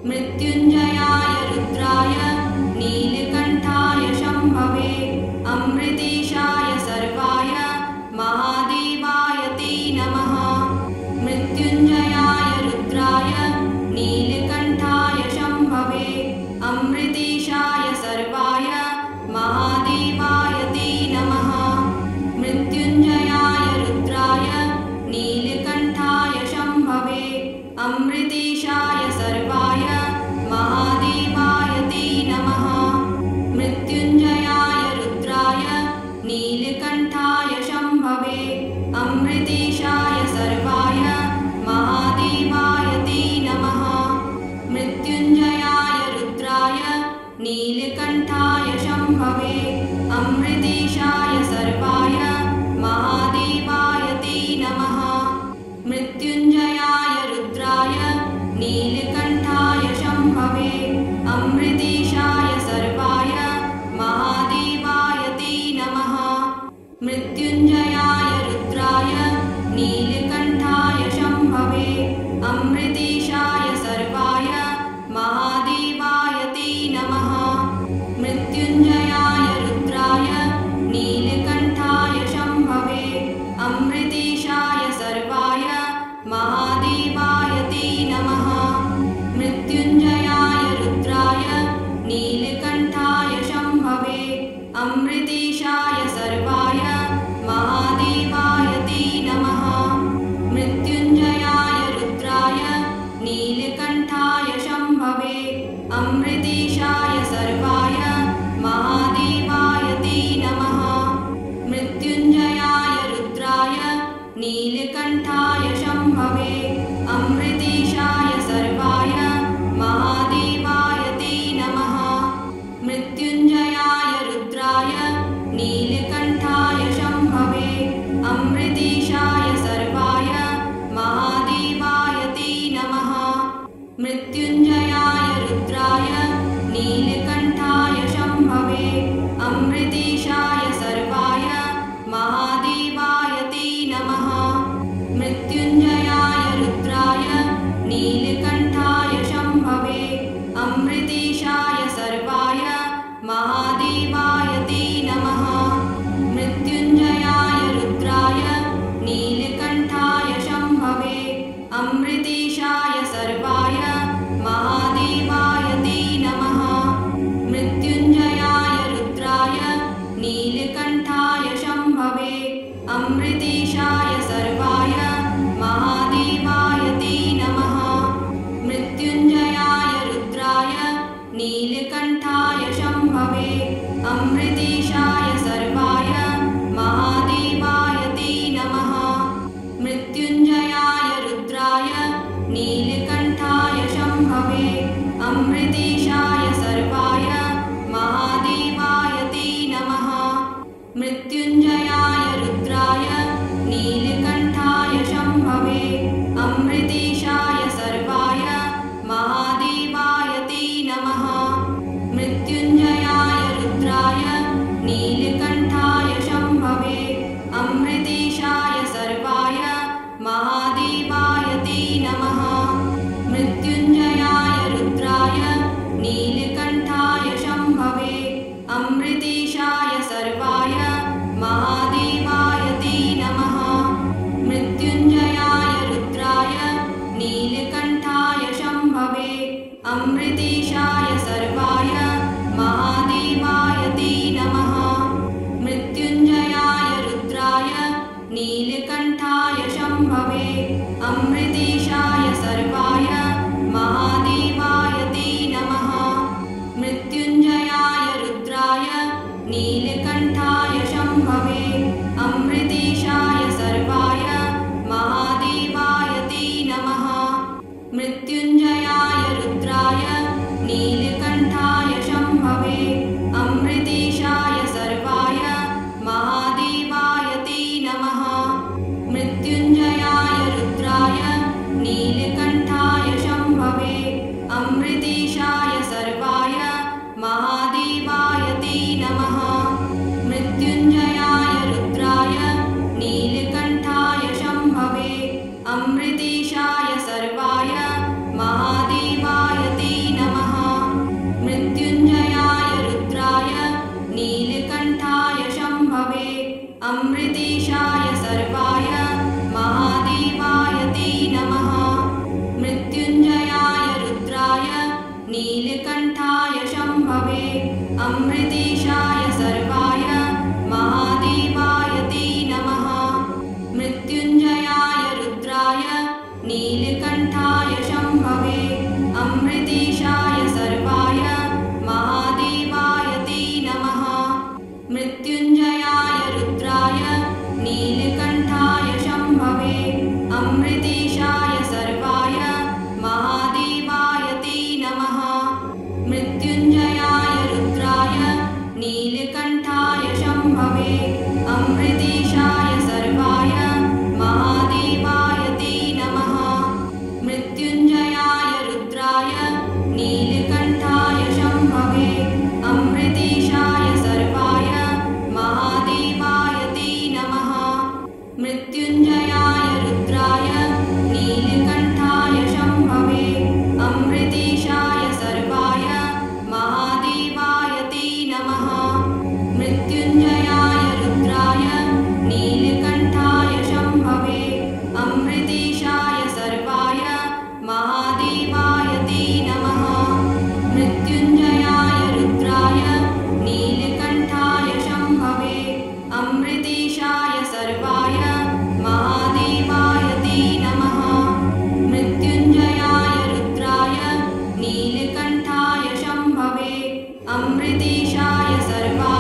मृत्युञ्जयाय रुद्राय नीलकण्ठाय शम्भवे अमृतेशाय सर्वाय महादेवाय ते नमः। मृत्युञ्जयाय रुद्राय नीलकण्ठाय शम्भवे अमृतेशाय सर्वाय महादेवाय ते नमः। मृत्युञ्जयाय रुद्राय नीलकण्ठाय शम्भवे अमृतेशाय सर्वाय महादेवाय ते नमः। मृत्युञ्जयाय रुद्राय नीलकण्ठाय शम्भवे अमृतेशाय सर्वाय महादेवाय ते नमः। मृत्युञ्जयाय रुद्राय नीलकण्ठाय शम्भवे अमृतेशाय सर्वाय महादेवाय ते नमः। मृत्युञ्जयाय रुद्राय नीलकण्ठाय शम्भवे अमृतेशाय सर्वाय महादेवाय ते नमः। मृत्युञ्जयाय रुद्राय नीलकण्ठाय शम्भवे अमृतेशाय सर्वाय महादेवाय ते नमः। मृत्युञ्जयाय रुद्राय नीलकण्ठाय शम्भवे अमृतेशाय सर्वाय महादेवाय ते नमः। मृत्युञ्जयाय रुद्राय नीलकण्ठाय शम्भवे अमृतेशाय सर्वाय महादेवाय ते नमः। मृत्युञ्जयाय रुद्राय नीलकण्ठाय शम्भवे अमृतेशाय सर्वाय महादेवाय ते नमः। मृत्युञ्जयाय रुद्राय नीलकण्ठाय शम्भवे अमृतेशाय सर्वाय महादेवाय ते नमः। मृत्युञ्जयाय रुद्राय नीलकण्ठाय शम्भवे अमृतेशाय सर्वाय महादेवाय ते नमः। मृत्युञ्जयाय रुद्राय नीलकण्ठाय शम्भवे अमृतेशाय सर्वाय महादेवाय ते नमः। मृत्युञ्जयाय रुद्राय नीलकण्ठाय शम्भवे अमृतेशाय सर्वाय महादेवाय ते नमः। मृत्युञ्जयाय रुद्राय नीलकण्ठाय शम्भवे अमृतेशाय सर्वाय महादेवाय ते नमः। मृत्युञ्जयाय रुद्राय नीलकण्ठाय शम्भवे अमृतेशाय सर्वाय महादेवाय ते नमः। मृत्युञ्जयाय रुद्राय नीलकण्ठाय शम्भवे अमृतेशाय सर्वाय महादेवाय ते नमः। मृत्युञ्जयाय रुद्राय नीलकण्ठाय शम्भवे अमृतेशाय सर्वाय महादेवाय ते नमः। मृत्युञ्जयाय रुद्राय नीलकण्ठाय शम्भवे अमृतेशाय सर्वाय महादेवाय ते नमः। मृत्युञ्जयाय रुद्राय नीलकण्ठाय शम्भवे अमृतेशाय सर्वाय महादेवाय ते नमः। मृत्युञ्जयाय रुद्राय नीलकण्ठाय शम्भवे अमृतेशाय सर्वाय महादेवाय ते नमः। मृत्युञ्जयाय रुद्राय नीलकण्ठाय शम्भवे अमृतेशाय सर्वाय महादेवाय ते नमः। मृत्युञ्जयाय रुद्राय नीलकण्ठाय शम्भवे अमृतेशाय सर्वाय महादेवाय ते नमः। मृत्युञ्जयाय रुद्राय नीलकण्ठाय शम्भवे अमृतेशाय सर्वाय महादेवाय ते नमः। मृत्युञ्जयाय रुद्राय नीलकण्ठाय अमृतेशाय सर्वाय महादेवाय ते नमः। मृत्युञ्जयाय रुद्राय नीलकण्ठाय शम्भवे अमृतेशाय सर्वाय महादेवाय ते नमः। मृत्युञ्जयाय रुद्राय नीलकण्ठाय शम्भवे अमृतेशाय सर्वाय महादेवाय ते नमः। मृत्युञ्जयाय रुद्राय नीलकण्ठाय शम्भवे अमृतेशाय सर्वाय महादेवाय ते नमः। मृत्युञ्जयाय रुद्राय नीलकण्ठाय शम्भवे अमृतेशाय सर्वाय महादेवाय ते नमः। मृत्युञ्जयाय रुद्राय नीलकण्ठाय शम्भवे अमृतेशाय सर्वाय महादेवाय ते नमः। मृत्युञ्जयाय रुद्राय नीलकण्ठाय शम्भवे अमृतेशाय सर्वाय महादेवाय ते नमः। मृत्युञ्जयाय रुद्राय नीलकण्ठाय शम्भवे अमृतेशाय सर्वाय महादेवाय ते नमः। मृत्युञ्जयाय रुद्राय नीलकण्ठाय शम्भवे अमृतेशाय सर्वाय